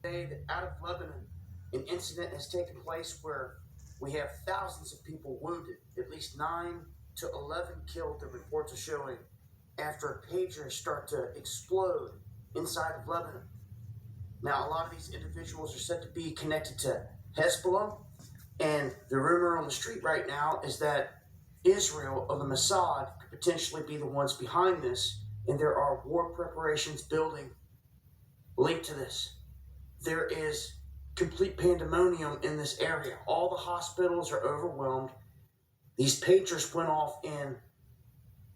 Today that out of Lebanon, an incident has taken place where we have thousands of people wounded, at least 9 to 11 killed, the reports are showing, after pagers start to explode inside of Lebanon. Now, a lot of these individuals are said to be connected to Hezbollah, and the rumor on the street right now is that Israel or the Mossad could potentially be the ones behind this, and there are war preparations building linked to this. There is complete pandemonium in this area. All the hospitals are overwhelmed. These pagers went off in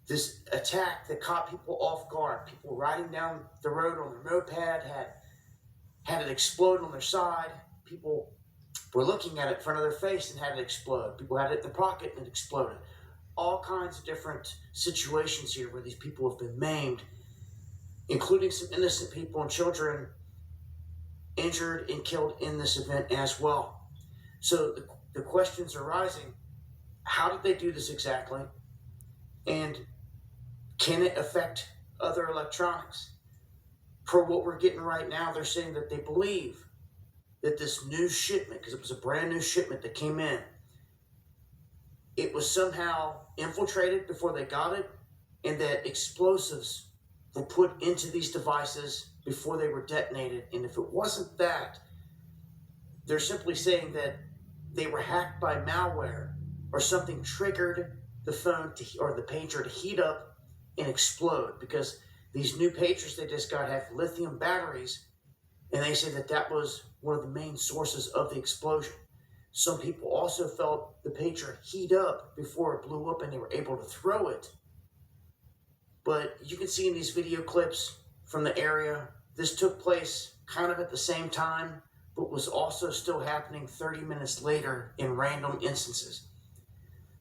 this attack that caught people off guard. People riding down the road on their moped had it explode on their side. People were looking at it in front of their face and had it explode. People had it in their pocket and it exploded. All kinds of different situations here where these people have been maimed, including some innocent people and children injured and killed in this event as well. So the questions are rising. How did they do this exactly? And can it affect other electronics? For what we're getting right now, they're saying that they believe that this new shipment, because it was a brand new shipment that came in, it was somehow infiltrated before they got it, and that explosives were put into these devices before they were detonated. And if it wasn't that, they're simply saying that they were hacked by malware or something triggered the phone or the pager to heat up and explode, because these new pagers they just got have lithium batteries, and they say that that was one of the main sources of the explosion. Some people also felt the pager heat up before it blew up and they were able to throw it. But you can see in these video clips from the area, this took place kind of at the same time, but was also still happening 30 minutes later in random instances.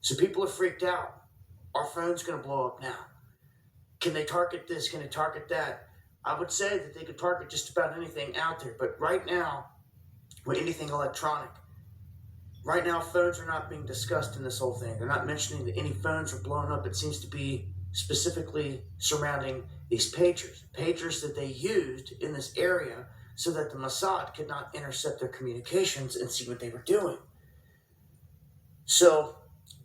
So people are freaked out. Our phone's going to blow up now. Can they target this? Can they target that? I would say that they could target just about anything out there. But right now, with anything electronic, right now phones are not being discussed in this whole thing. They're not mentioning that any phones were blown up. It seems to be specifically surrounding these pagers that they used in this area so that the Mossad could not intercept their communications and see what they were doing. So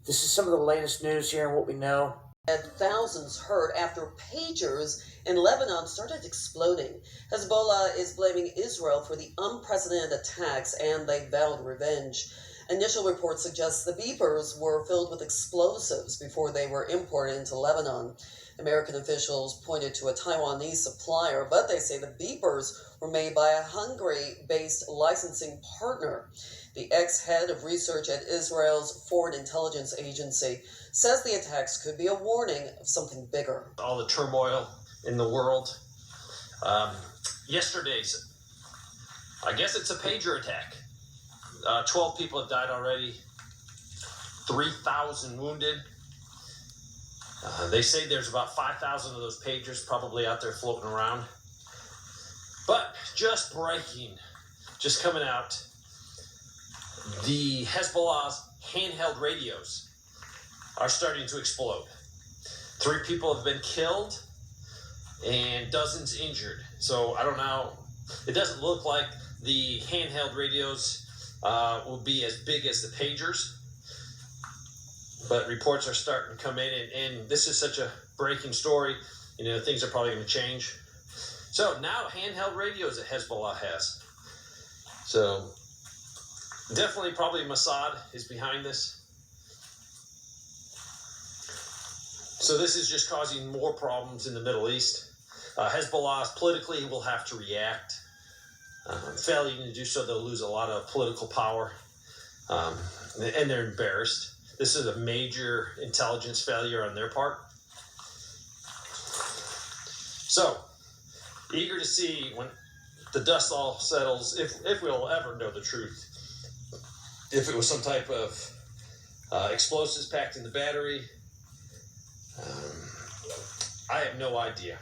this is some of the latest news here and what we know. And thousands hurt after pagers in Lebanon started exploding. Hezbollah is blaming Israel for the unprecedented attacks, and they vowed revenge. Initial reports suggest the beepers were filled with explosives before they were imported into Lebanon. American officials pointed to a Taiwanese supplier, but they say the beepers were made by a Hungary-based licensing partner. The ex-head of research at Israel's Foreign Intelligence Agency says the attacks could be a warning of something bigger. All the turmoil in the world. Yesterday's, I guess it's a pager attack. 12 people have died already, 3,000 wounded. They say there's about 5,000 of those pagers probably out there floating around. But just breaking, just coming out, the Hezbollah's handheld radios are starting to explode. 3 people have been killed and dozens injured. So I don't know. It doesn't look like the handheld radios will be as big as the pagers, but reports are starting to come in, and this is such a breaking story. You know, things are probably going to change. So now handheld radios that Hezbollah has. So definitely probably Mossad is behind this. So this is just causing more problems in the Middle East. Hezbollah politically will have to react. Failing to do so, they'll lose a lot of political power, and they're embarrassed. This is a major intelligence failure on their part. So, eager to see when the dust all settles, if we'll ever know the truth. If it was some type of explosives packed in the battery, I have no idea.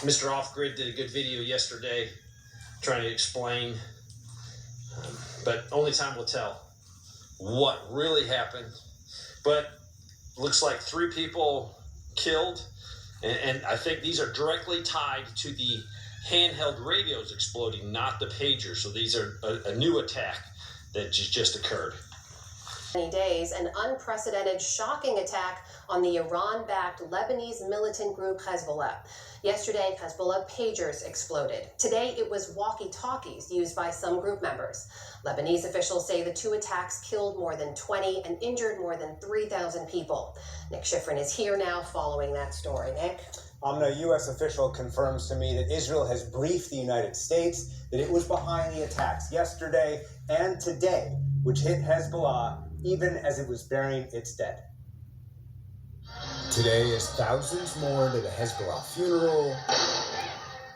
Mr. Off-Grid did a good video yesterday trying to explain, but only time will tell what really happened. But looks like 3 people killed, and I think these are directly tied to the handheld radios exploding, not the pagers. So these are a new attack that just occurred. Many days, an unprecedented, shocking attack on the Iran-backed Lebanese militant group Hezbollah. Yesterday, Hezbollah pagers exploded. Today, it was walkie-talkies used by some group members. Lebanese officials say the two attacks killed more than 20 and injured more than 3,000 people. Nick Schifrin is here now following that story. Nick? A U.S. official confirms to me that Israel has briefed the United States that it was behind the attacks yesterday and today, which hit Hezbollah even as it was burying its dead. Today, as thousands mourned at a Hezbollah funeral,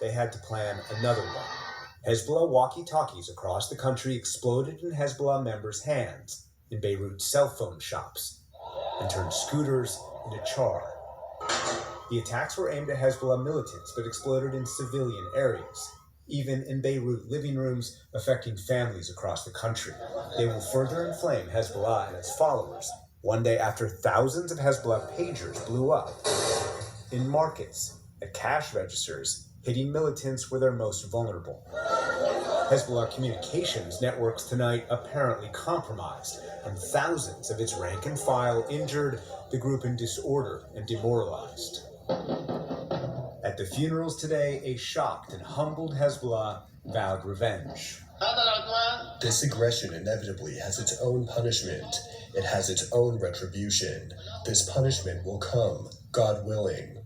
they had to plan another one. Hezbollah walkie-talkies across the country exploded in Hezbollah members' hands in Beirut's cell phone shops and turned scooters into char. The attacks were aimed at Hezbollah militants but exploded in civilian areas, even in Beirut living rooms, affecting families across the country. They will further inflame Hezbollah and its followers, one day after thousands of Hezbollah pagers blew up in markets, at cash registers, hitting militants where they're most vulnerable. Hezbollah communications networks tonight apparently compromised, and thousands of its rank and file injured, the group in disorder and demoralized. At the funerals today, a shocked and humbled Hezbollah vowed revenge. This aggression inevitably has its own punishment. It has its own retribution. This punishment will come, God willing.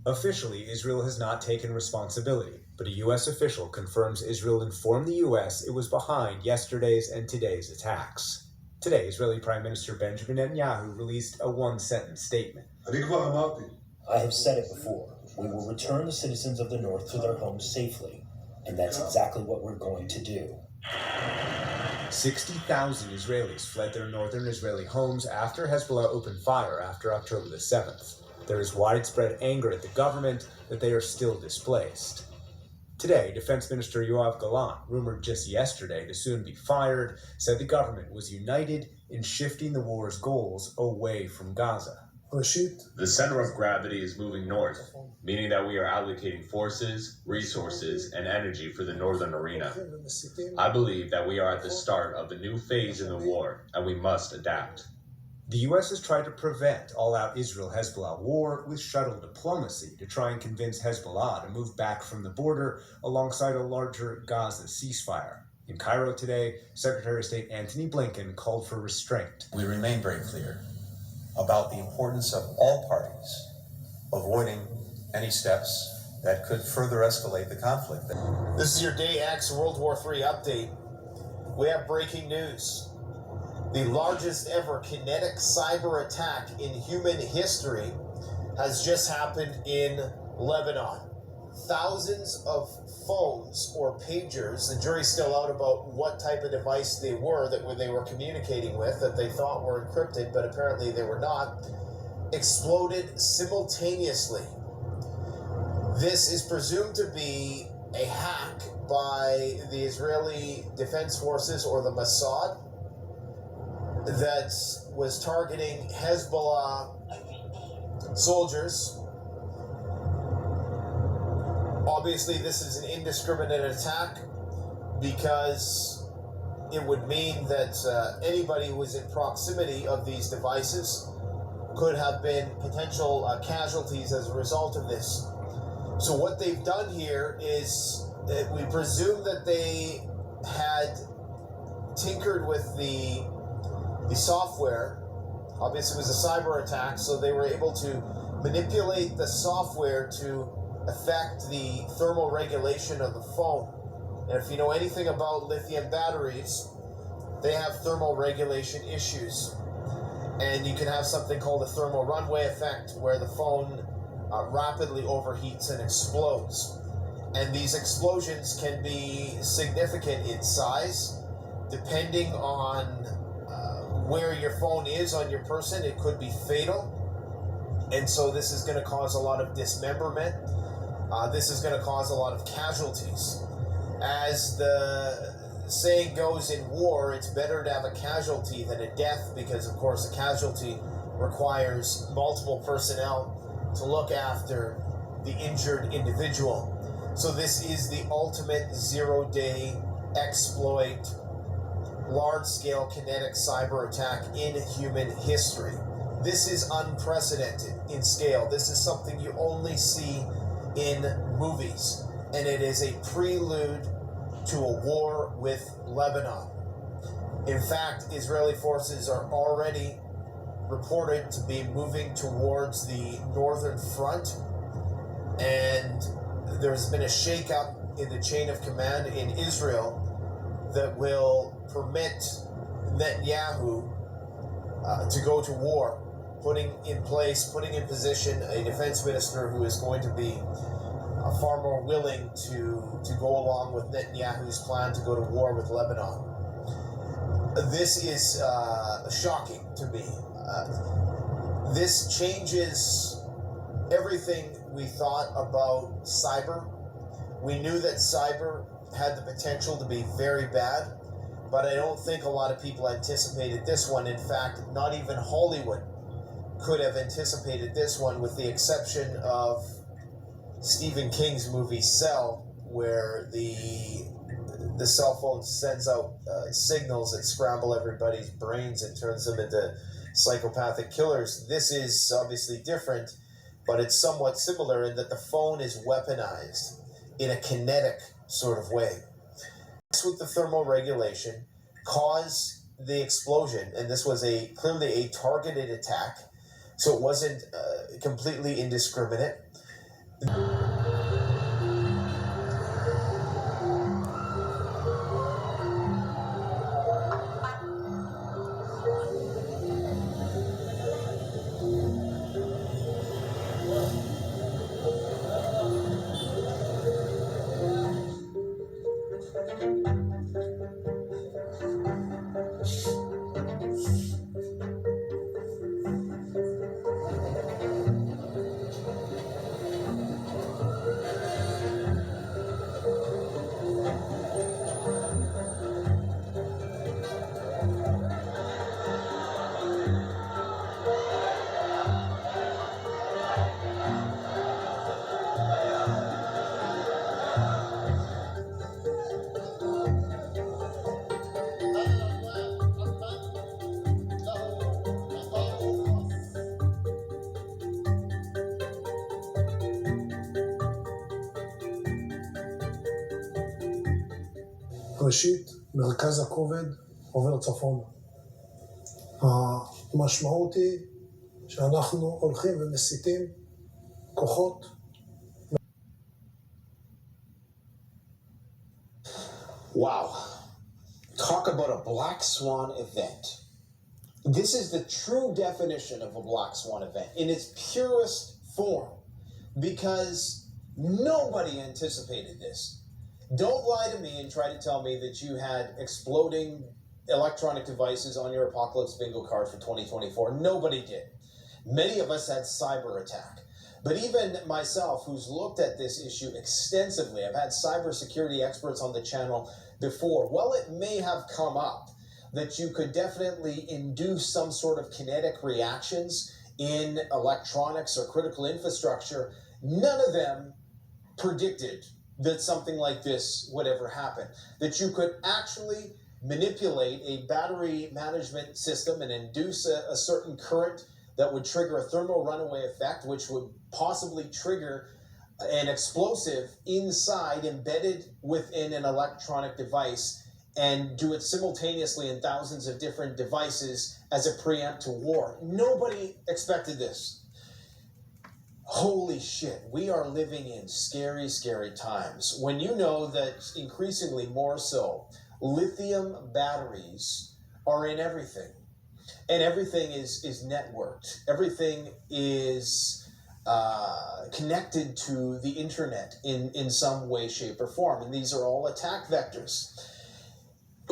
Officially, Israel has not taken responsibility, but a U.S. official confirms Israel informed the U.S. it was behind yesterday's and today's attacks. Today, Israeli Prime Minister Benjamin Netanyahu released a one-sentence statement. I have said it before. We will return the citizens of the North to their homes safely, and that's exactly what we're going to do. 60,000 Israelis fled their northern Israeli homes after Hezbollah opened fire after October the 7th. There is widespread anger at the government that they are still displaced. Today, Defense Minister Yoav Gallant, rumored just yesterday to soon be fired, said the government was united in shifting the war's goals away from Gaza. The center of gravity is moving north, meaning that we are allocating forces, resources, and energy for the northern arena. I believe that we are at the start of a new phase in the war, and we must adapt. The U.S. has tried to prevent all-out Israel-Hezbollah war with shuttle diplomacy to try and convince Hezbollah to move back from the border alongside a larger Gaza ceasefire. In Cairo today, Secretary of State Antony Blinken called for restraint. We remain very clear about the importance of all parties avoiding any steps that could further escalate the conflict. This is your Day X World War III update. We have breaking news. The largest ever kinetic cyber attack in human history has just happened in Lebanon. Thousands of phones or pagers, the jury's still out about what type of device they were that they were communicating with, that they thought were encrypted, but apparently they were not, exploded simultaneously. This is presumed to be a hack by the Israeli Defense Forces or the Mossad that was targeting Hezbollah soldiers. Obviously, this is an indiscriminate attack because it would mean that anybody who was in proximity of these devices could have been potential casualties as a result of this. So what they've done here is that we presume that they had tinkered with the software. Obviously, it was a cyber attack, so they were able to manipulate the software to affect the thermal regulation of the phone. And if you know anything about lithium batteries, they have thermal regulation issues. And you can have something called a thermal runaway effect, where the phone rapidly overheats and explodes. And these explosions can be significant in size. Depending on where your phone is on your person, it could be fatal. And so this is going to cause a lot of dismemberment. This is going to cause a lot of casualties. As the saying goes in war, it's better to have a casualty than a death, because of course a casualty requires multiple personnel to look after the injured individual. So this is the ultimate zero-day exploit, large-scale kinetic cyber attack in human history. This is unprecedented in scale. This is something you only see in movies, and it is a prelude to a war with Lebanon. In fact, Israeli forces are already reported to be moving towards the northern front, and there's been a shakeup in the chain of command in Israel that will permit Netanyahu to go to war, putting in position a defense minister who is going to be far more willing to go along with Netanyahu's plan to go to war with Lebanon. This is shocking to me. This changes everything we thought about cyber. We knew that cyber had the potential to be very bad, but I don't think a lot of people anticipated this one. In fact, not even Hollywood could have anticipated this one, with the exception of Stephen King's movie Cell, where the cell phone sends out signals that scramble everybody's brains and turns them into psychopathic killers. This is obviously different, but it's somewhat similar in that the phone is weaponized in a kinetic sort of way. This, with the thermal regulation, caused the explosion, and this was clearly a targeted attack, so it wasn't completely indiscriminate. ראשית, מרכז הכובד עובר צפונה. המשמעות היא שאנחנו הולכים ומסיטים כוחות. Wow. Talk about a black swan event. This is the true definition of a black swan event in its purest form, because nobody anticipated this. Don't lie to me and try to tell me that you had exploding electronic devices on your Apocalypse Bingo card for 2024. Nobody did. Many of us had cyber attack. But even myself, who's looked at this issue extensively, I've had cybersecurity experts on the channel before. Well, it may have come up that you could definitely induce some sort of kinetic reactions in electronics or critical infrastructure. None of them predicted that something like this would ever happen. That you could actually manipulate a battery management system and induce a certain current that would trigger a thermal runaway effect, which would possibly trigger an explosive inside, embedded within an electronic device, and do it simultaneously in thousands of different devices as a preempt to war. Nobody expected this. Holy shit, we are living in scary, scary times. When you know that increasingly more so, lithium batteries are in everything. And everything is networked. Everything is connected to the internet in some way, shape, or form. And these are all attack vectors.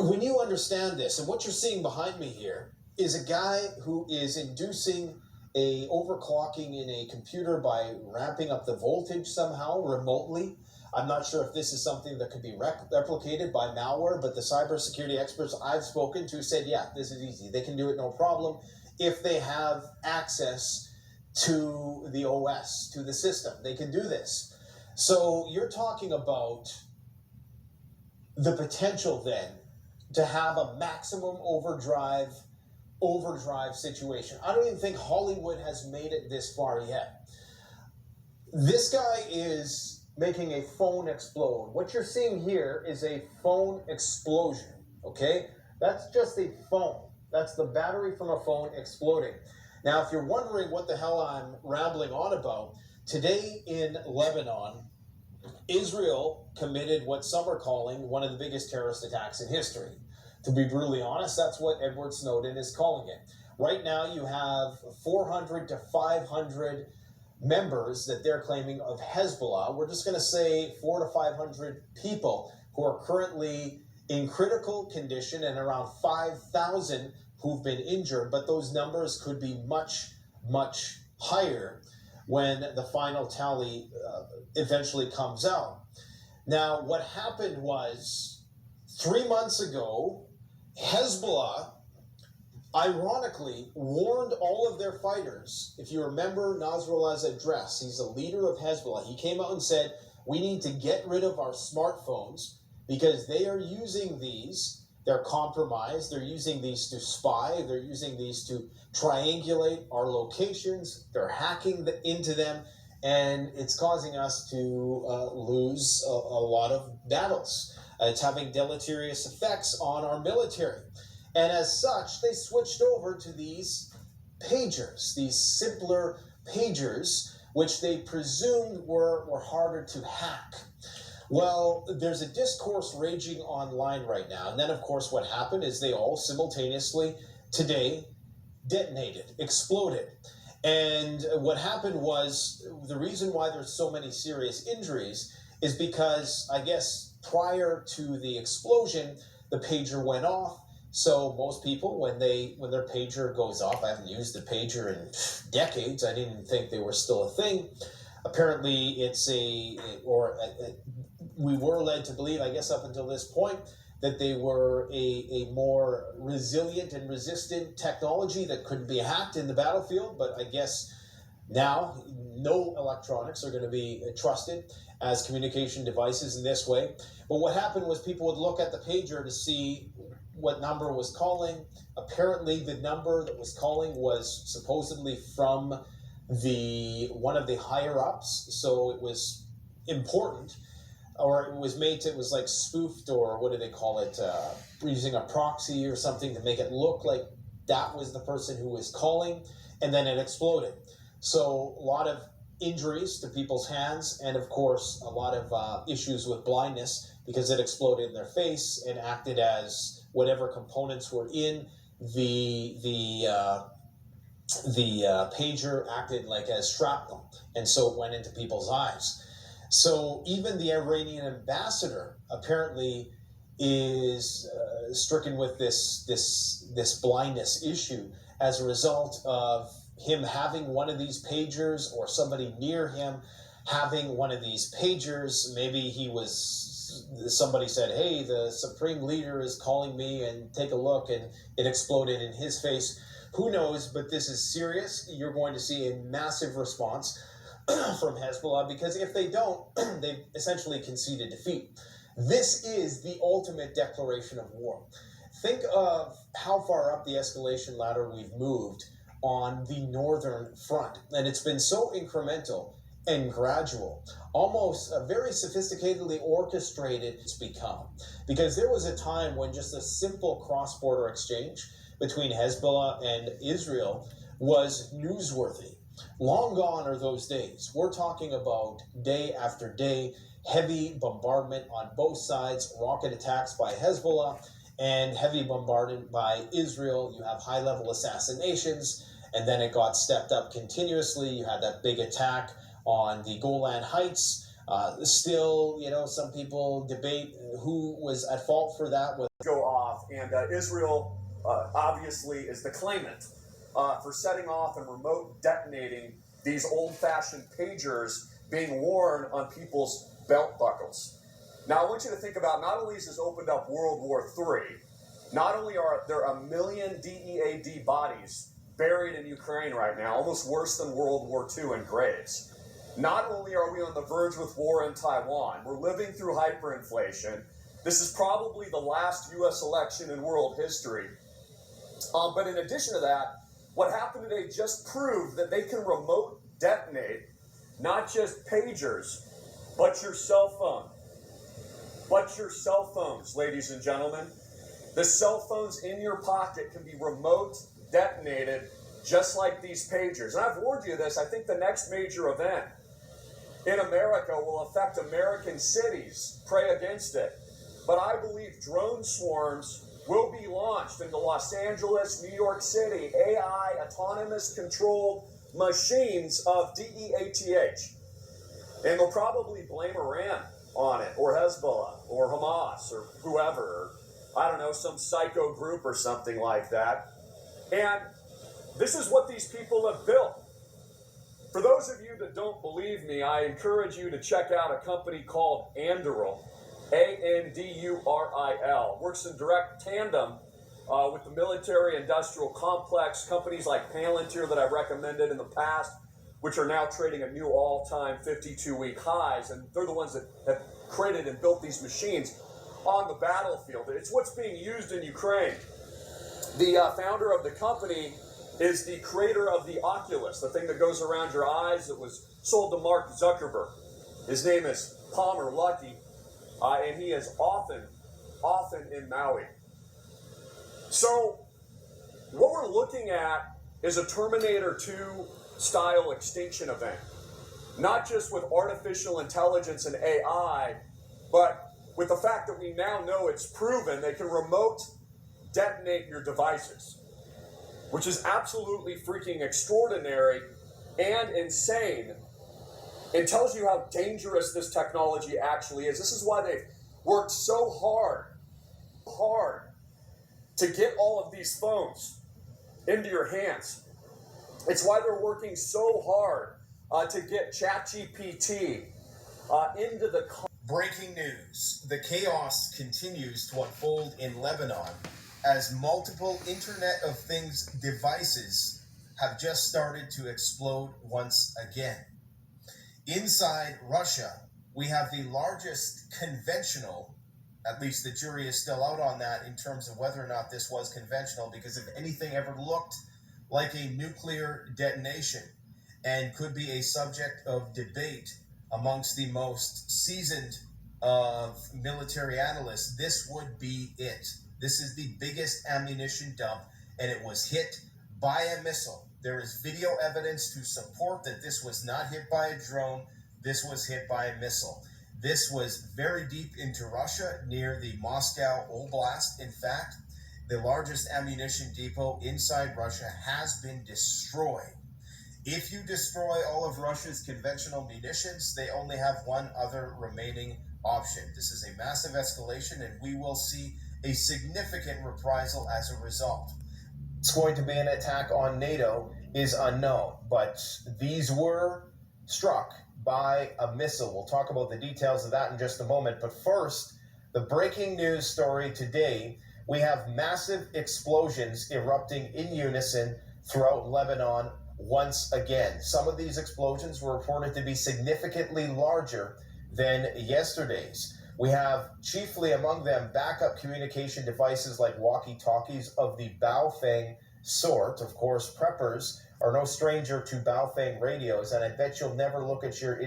When you understand this, and what you're seeing behind me here is a guy who is inducing a overclocking in a computer by ramping up the voltage somehow remotely. I'm not sure if this is something that could be replicated by malware, but the cybersecurity experts I've spoken to said, yeah, this is easy. They can do it no problem if they have access to the OS, to the system. They can do this. So you're talking about the potential then to have a maximum overdrive situation. I don't even think Hollywood has made it this far yet. This guy is making a phone explode. What you're seeing here is a phone explosion, okay? That's just a phone. That's the battery from a phone exploding. Now, if you're wondering what the hell I'm rambling on about, today in Lebanon, Israel committed what some are calling one of the biggest terrorist attacks in history. To be brutally honest, that's what Edward Snowden is calling it. Right now, you have 400 to 500 members that they're claiming of Hezbollah. We're just going to say 400 to 500 people who are currently in critical condition and around 5,000 who've been injured. But those numbers could be much, much higher when the final tally eventually comes out. Now, what happened was 3 months ago, Hezbollah, ironically, warned all of their fighters. If you remember Nasrallah's address, he's a leader of Hezbollah. He came out and said, we need to get rid of our smartphones because they are using these. They're compromised. They're using these to spy. They're using these to triangulate our locations. They're hacking into them. And it's causing us to lose a lot of battles. It's having deleterious effects on our military. And as such, they switched over to these pagers, these simpler pagers, which they presumed were harder to hack. Well, there's a discourse raging online right now. And then, of course, what happened is they all simultaneously today detonated, exploded. And what happened was the reason why there's so many serious injuries is because, I guess, prior to the explosion, the pager went off. So most people, when their pager goes off, I haven't used the pager in decades. I didn't think they were still a thing. Apparently, we were led to believe, I guess up until this point, that they were a more resilient and resistant technology that couldn't be hacked in the battlefield. But I guess now no electronics are going to be trusted as communication devices in this way. But what happened was people would look at the pager to see what number was calling. Apparently, the number that was calling was supposedly from one of the higher ups, so it was important. Or it was like spoofed, or what do they call it, using a proxy or something to make it look like that was the person who was calling, and then it exploded. So a lot of injuries to people's hands, and of course a lot of issues with blindness because it exploded in their face and acted as whatever components were in the pager acted like as shrapnel, and so it went into people's eyes. So even the Iranian ambassador apparently is stricken with this blindness issue as a result of him having one of these pagers, or somebody near him having one of these pagers. Maybe somebody said, hey, the supreme leader is calling me, and take a look, and it exploded in his face. Who knows, but this is serious. You're going to see a massive response from Hezbollah, because if they don't, they've essentially conceded defeat. This is the ultimate declaration of war. Think of how far up the escalation ladder we've moved on the northern front, and it's been so incremental and gradual, almost very sophisticatedly orchestrated it's become. Because there was a time when just a simple cross-border exchange between Hezbollah and Israel was newsworthy. Long gone are those days. We're talking about day after day, heavy bombardment on both sides, rocket attacks by Hezbollah, and heavy bombardment by Israel. You have high-level assassinations, and then it got stepped up continuously. You had that big attack on the Golan Heights. Still, some people debate who was at fault for that. Go off, and Israel obviously is the claimant for setting off and remote detonating these old-fashioned pagers being worn on people's belt buckles. Now, I want you to think about, not only has this opened up World War III, not only are there 1 million DEAD bodies buried in Ukraine right now, almost worse than World War II in graves. Not only are we on the verge with war in Taiwan, we're living through hyperinflation. This is probably the last U.S. election in world history. But in addition to that, what happened today just proved that they can remote detonate not just pagers, but your cell phone. But your cell phones, ladies and gentlemen. The cell phones in your pocket can be remote detonated just like these pagers. And I've warned you of this. I think the next major event in America will affect American cities. Pray against it. But I believe drone swarms will be launched into Los Angeles, New York City, AI, autonomous controlled machines of DEATH. And they'll probably blame Iran on it, or Hezbollah, or Hamas, or whoever, or, I don't know, some psycho group or something like that. And this is what these people have built. For those of you that don't believe me, I encourage you to check out a company called Anduril, Anduril. Works in direct tandem with the military-industrial complex, companies like Palantir that I've recommended in the past, which are now trading at new all-time 52-week highs, and they're the ones that have created and built these machines on the battlefield. It's what's being used in Ukraine. The founder of the company is the creator of the Oculus, the thing that goes around your eyes that was sold to Mark Zuckerberg. His name is Palmer Luckey, and he is often in Maui. So what we're looking at is a Terminator 2 style extinction event, not just with artificial intelligence and AI, but with the fact that we now know it's proven they can remote detonate your devices, which is absolutely freaking extraordinary and insane. It tells you how dangerous this technology actually is. This is why they've worked so hard to get all of these phones into your hands. It's why they're working so hard to get ChatGPT into the... Breaking news. The chaos continues to unfold in Lebanon as multiple Internet of Things devices have just started to explode once again. Inside Russia, we have the largest conventional, at least the jury is still out on that in terms of whether or not this was conventional, because if anything ever looked like a nuclear detonation and could be a subject of debate amongst the most seasoned of military analysts, this would be it. This is the biggest ammunition dump, and it was hit by a missile. There is video evidence to support that this was not hit by a drone. This was hit by a missile. This was very deep into Russia, near the Moscow Oblast. In fact, the largest ammunition depot inside Russia has been destroyed. If you destroy all of Russia's conventional munitions, they only have one other remaining option. This is a massive escalation, and we will see a significant reprisal as a result. It's going to be an attack on NATO is unknown, but these were struck by a missile. We'll talk about the details of that in just a moment. But first, the breaking news story today, we have massive explosions erupting in unison throughout Lebanon once again. Some of these explosions were reported to be significantly larger than yesterday's. We have chiefly among them backup communication devices like walkie-talkies of the Baofeng sort. Of course, preppers are no stranger to Baofeng radios, and I bet you'll never look at your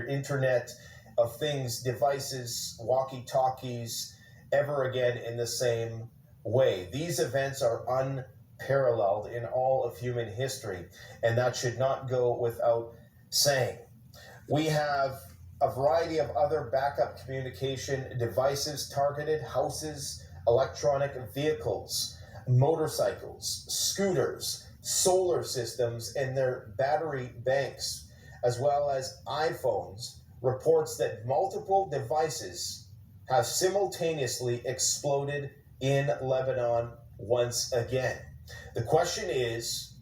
Internet of Things devices, walkie-talkies, ever again in the same way. These events are unparalleled in all of human history, and that should not go without saying. We have a variety of other backup communication devices targeted: houses, electronic vehicles, motorcycles, scooters, solar systems, and their battery banks, as well as iPhones. Reports that multiple devices have simultaneously exploded in Lebanon once again. The question is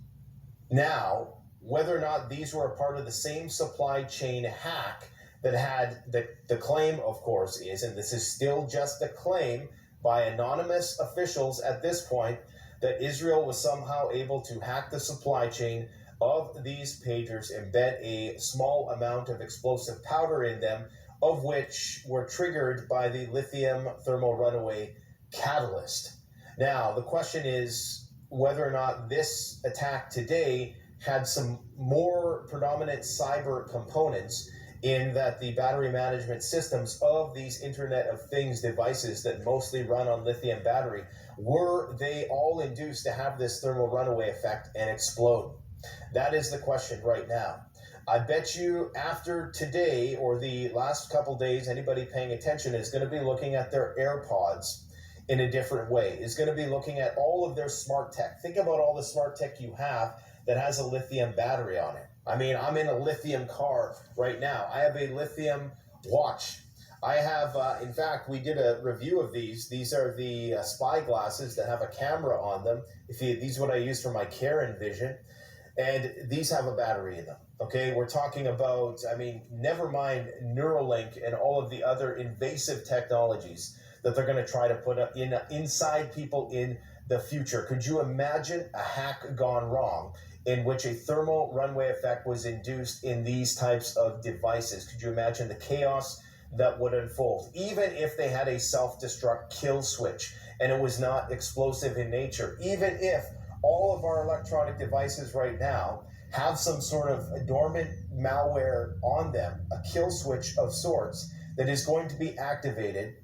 now whether or not these were a part of the same supply chain hack that had the claim, of course, is, and this is still just a claim by anonymous officials at this point, that Israel was somehow able to hack the supply chain of these pagers embed a small amount of explosive powder in them, of which were triggered by the lithium thermal runaway catalyst. Now, the question is whether or not this attack today had some more predominant cyber components, in that the battery management systems of these Internet of Things devices that mostly run on lithium battery, were they all induced to have this thermal runaway effect and explode? That is the question right now. I bet you after today or the last couple days, anybody paying attention is going to be looking at their AirPods in a different way, is going to be looking at all of their smart tech. Think about all the smart tech you have that has a lithium battery on it. I mean, I'm in a lithium car right now. I have a lithium watch. I have, in fact, we did a review of these. These are the spy glasses that have a camera on them. These are what I use for my Karen Vision. And these have a battery in them. Okay, we're talking about, I mean, never mind Neuralink and all of the other invasive technologies that they're going to try to put up inside people in the future. Could you imagine a hack gone wrong in which a thermal runaway effect was induced in these types of devices? Could you imagine the chaos that would unfold? Even if they had a self-destruct kill switch and it was not explosive in nature, even if all of our electronic devices right now have some sort of dormant malware on them, a kill switch of sorts that is going to be activated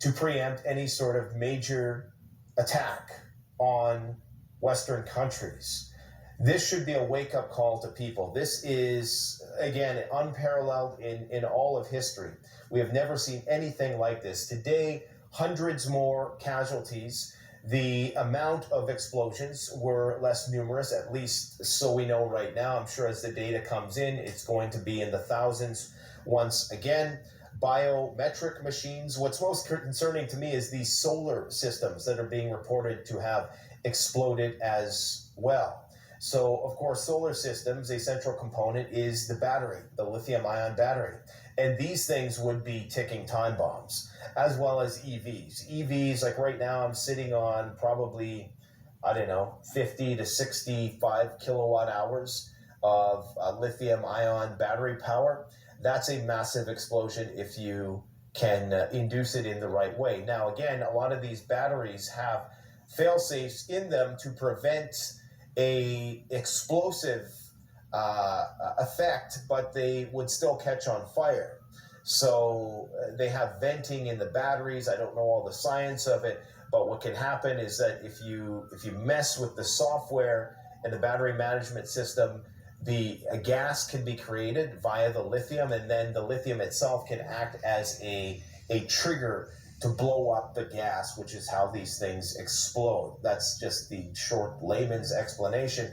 to preempt any sort of major attack on Western countries. This should be a wake-up call to people. This is, again, unparalleled in all of history. We have never seen anything like this. Today, hundreds more casualties. The amount of explosions were less numerous, at least so we know right now. I'm sure as the data comes in, it's going to be in the thousands once again. Biometric machines. What's most concerning to me is these solar systems that are being reported to have exploded as well. So, of course, solar systems, a central component is the battery, the lithium-ion battery. And these things would be ticking time bombs, as well as EVs. EVs, like right now, I'm sitting on probably, 50 to 65 kilowatt hours of lithium-ion battery power. That's a massive explosion if you can induce it in the right way. Now, again, a lot of these batteries have fail-safes in them to prevent a explosive effect, but they would still catch on fire. So they have venting in the batteries. I don't know all the science of it, but what can happen is that if you mess with the software and the battery management system, a gas can be created via the lithium, and then the lithium itself can act as a trigger to blow up the gas, which is how these things explode. That's just the short layman's explanation.